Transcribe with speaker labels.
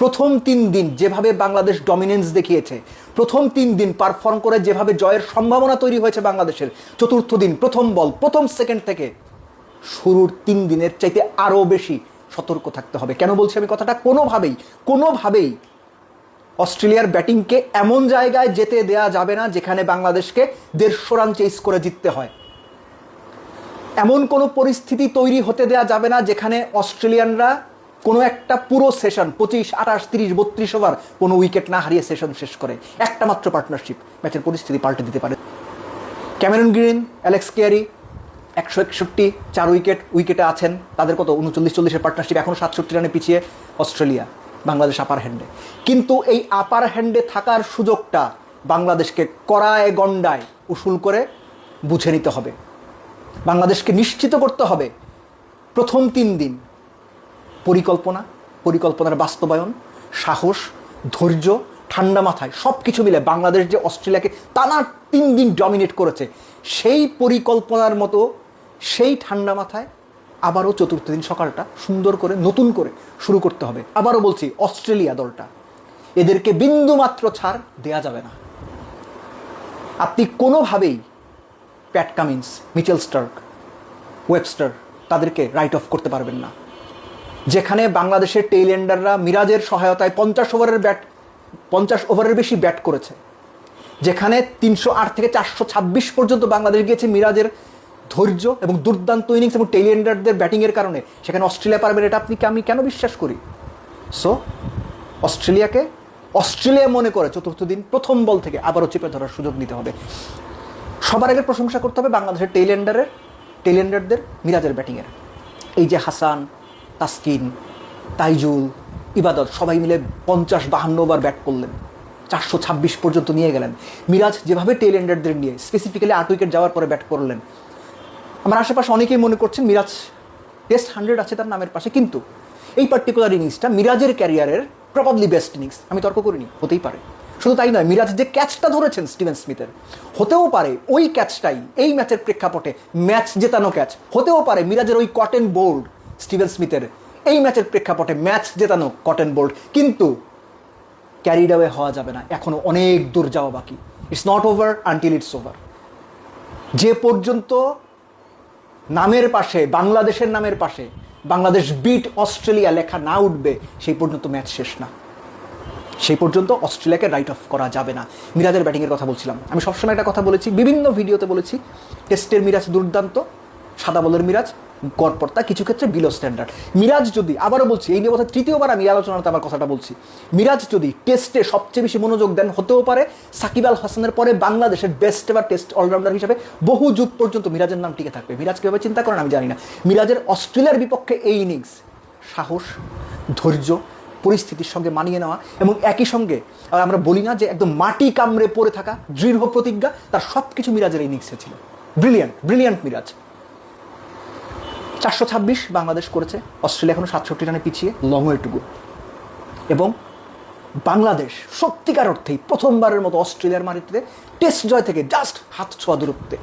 Speaker 1: প্রথম 3 দিন যেভাবে বাংলাদেশ ডমিনেন্স দেখিয়েছে, প্রথম 3 দিন পারফর্ম করে যেভাবে জয়ের সম্ভাবনা তৈরি হয়েছে বাংলাদেশের, চতুর্থ দিন প্রথম বল প্রথম সেকেন্ড থেকে শুরুর 3 দিনের চাইতে আরও বেশি সতর্ক থাকতে হবে। কেন বলছি আমি কথাটা? কোনোভাবেই অস্ট্রেলিয়ার ব্যাটিংকে এমন জায়গায় যেতে দেয়া যাবে না যেখানে বাংলাদেশকে 150 রান চেস করে জিততে হয়। এমন কোনো পরিস্থিতি তৈরি হতে দেয়া যাবে না যেখানে অস্ট্রেলিয়ানরা কোনো একটা পুরো সেশন 25, 28, 30, 32 ওভার কোনো উইকেট না হারিয়ে সেশন শেষ করে। একটা মাত্র পার্টনারশিপ ম্যাচের পরিস্থিতি পাল্টে দিতে পারে। ক্যামেরন গ্রিন, অ্যালেক্স কেয়ারি 161, 4 উইকেটে আছেন। তাদের কত 39-40-এর পার্টনারশিপ, এখন 67 রানে পিছিয়ে অস্ট্রেলিয়া, বাংলাদেশ আপার হ্যান্ডে। কিন্তু এই আপার হ্যান্ডে থাকার সুযোগটা বাংলাদেশকে কড়ায় গন্ডায় উসুল করে বুঝে নিতে হবে। বাংলাদেশকে নিশ্চিত করতে হবে প্রথম 3 দিন পরিকল্পনার বাস্তবায়ন, সাহস, ধৈর্য, ঠান্ডা মাথায় সব কিছু মিলে বাংলাদেশ যে অস্ট্রেলিয়াকে টানা 3 দিন ডমিনেট করেছে, সেই পরিকল্পনার মতো সেই ঠান্ডা মাথায় আবারও চতুর্থ দিন সকালটা সুন্দর করে নতুন করে শুরু করতে হবে। আবারও বলছি, অস্ট্রেলিয়া দলটা, এদেরকে বিন্দুমাত্র ছাড় দেয়া যাবে না। আপনি কোনোভাবেই Pat Cummins, Mitchell Starc, Webster তাদেরকে রাইট অফ করতে পারবেন না। যেখানে বাংলাদেশের টেইল এন্ডাররা মিরাজের সহায়তায় 50 ওভারের বেশি ব্যাট করেছে, যেখানে 308 থেকে 426 পর্যন্ত বাংলাদেশ গিয়েছে মিরাজের ধৈর্য এবং দুর্দান্ত ইনিংস এবং টেইল এন্ডারদের ব্যাটিংয়ের কারণে, সেখানে অস্ট্রেলিয়া পারবে, এটা আমি কেন বিশ্বাস করি? সো অস্ট্রেলিয়া মনে করে চতুর্থ দিন প্রথম বল থেকে আবারও চেপে ধরার সুযোগ নিতে হবে। সবার আগে প্রশংসা করতে হবে বাংলাদেশের টেইল এন্ডারদের মিরাজের ব্যাটিংয়ের। এই যে হাসান, তাসকিন, তাইজুল, ইবাদত সবাই মিলে 50-52 ওভার ব্যাট করলেন, 426 পর্যন্ত নিয়ে গেলেন। মিরাজ যেভাবে টেইল এন্ডারদের নিয়ে স্পেসিফিক্যালি 8 উইকেট যাওয়ার পরে ব্যাট করলেন, আমার আশেপাশে অনেকেই মনে করছেন মিরাজ টেস্ট 100 আছে তার নামের পাশে, কিন্তু এই পার্টিকুলার ইনিংসটা মিরাজের ক্যারিয়ারের প্রবাবলি বেস্ট ইনিংস। আমি তর্ক করিনি, হতেই পারে। শুধু তাই নয়, মিরাজ যে ক্যাচটা ধরেছেন স্টিভেন স্মিথের, হতেও পারে ওই ক্যাচটাই এই ম্যাচের প্রেক্ষাপটে ম্যাচ জেতানো ক্যাচ। হতেও পারে মিরাজের ওই কটন বোল্ড স্টিভেন স্মিথের এই ম্যাচের প্রেক্ষাপটে ম্যাচ জেতানো কটন বোল্ড। কিন্তু ক্যারিড অ্যাওয়ে হওয়া যাবে না, এখনো অনেক দূর যাওয়া বাকি। It's not over until it's over. যে পর্যন্ত নামের পাশে, বাংলাদেশের নামের পাশে বাংলাদেশ বিট অস্ট্রেলিয়া লেখা না উঠবে, সেই পর্যন্ত ম্যাচ শেষ না। সেই পর্যন্ত অস্ট্রেলিয়াকে রাইট অফ করা যাবে না। মিরাজের ব্যাটিংয়ের কথা বলছিলাম, আমি সবসময় একটা কথা বলেছি, বিভিন্ন ভিডিওতে বলেছি, টেস্টের মিরাজ দুর্দান্ত, সাদা বলের মিরাজ গড়পড়তা, কিছু ক্ষেত্রে বিলো স্ট্যান্ডার্ড। মিরাজ যদি, আবারও বলছি, এই নিয়ে কথা তৃতীয়বার আমি আলোচনাতে আমার কথাটা বলছি, মিরাজ যদি টেস্টে সবচেয়ে বেশি মনোযোগ দেন, হতেও পারে সাকিব আল হাসানের পরে বাংলাদেশের বেস্ট এভার টেস্ট অলরাউন্ডার হিসেবে বহু যুগ পর্যন্ত মিরাজের নাম টিকে থাকবে। মিরাজ কীভাবে চিন্তা করেন আমি জানি না। মিরাজের অস্ট্রেলিয়ার বিপক্ষে এই ইনিংস, সাহস, ধৈর্য, পরিস্থিতির সঙ্গে মানিয়ে নেওয়া, এবং একই সঙ্গে আমরা বলি না যে একদম মাটি কামড়ে পড়ে থাকা দৃঢ় প্রতিজ্ঞা, তার সব কিছু মিরাজের ইনিংসে ছিল। ব্রিলিয়ান্ট মিরাজ। 426 বাংলাদেশ করেছে, অস্ট্রেলিয়া এখনো 67 রানে পিছিয়ে, লং ওয়ে টু গো। এবং বাংলাদেশ সত্যিকার অর্থেই প্রথমবারের মতো অস্ট্রেলিয়ার মাটিতে টেস্ট জয় থেকে জাস্ট হাত ছোঁয়া দূরত্বে।